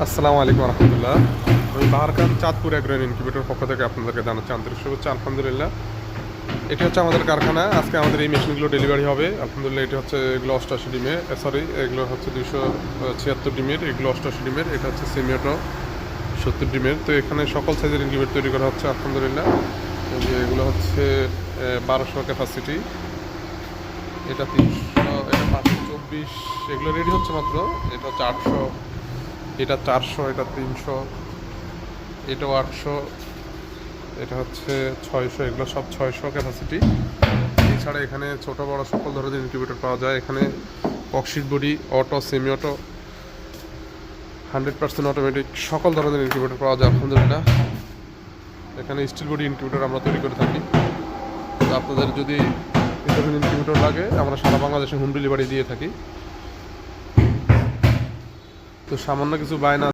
আসসালামু আলাইকুম রহমতুল্লাহ। আমি বাহার খান চাঁদপুর অ্যাগ্রোন ইনকিউবেটর পক্ষ থেকে আপনাদেরকে জানাচ্ছি আন্তরিক শুভেচ্ছা। আলহামদুলিল্লাহ, এটি হচ্ছে আমাদের কারখানা। আজকে আমাদের এই মেশিনগুলো ডেলিভারি হবে। আলহামদুলিল্লাহ, এটি হচ্ছে এগুলো 88 ডিমের, সরি এগুলো হচ্ছে 276 ডিমের, এগুলো 88 ডিমের, এটা হচ্ছে সেমিওটো 70 ডিমের। তো এখানে সকল সাইজের ইনকিউবেটর তৈরি করা হচ্ছে আলহামদুলিল্লাহ। এই যে এগুলো হচ্ছে 1200 ক্যাপাসিটি, এটা 300, এটা 524, এগুলো রেডি হচ্ছে মাত্র। এটা হচ্ছে 800, এটা 400, এটা 300, এটাও 800, এটা হচ্ছে 600, এগুলো সব 600 ক্যাপাসিটি। এছাড়া এখানে ছোট বড় সকল ধরনের ইনকিউবেটর পাওয়া যায়। এখানে cork sheet body, auto, semi auto, 100% automatic সকল ধরনের ইনকিউবেটর পাওয়া যায় আলহামদুলিল্লাহ। এখানে স্টিল বডি ইনকিউবেটর আমরা তৈরি করে থাকি। তো আপনাদের যদি এই ধরনের ইনকিউবেটর লাগে, আমরা সারা বাংলাদেশে হোম ডেলিভারি দিয়ে থাকি। তো সামান্য কিছু বায়না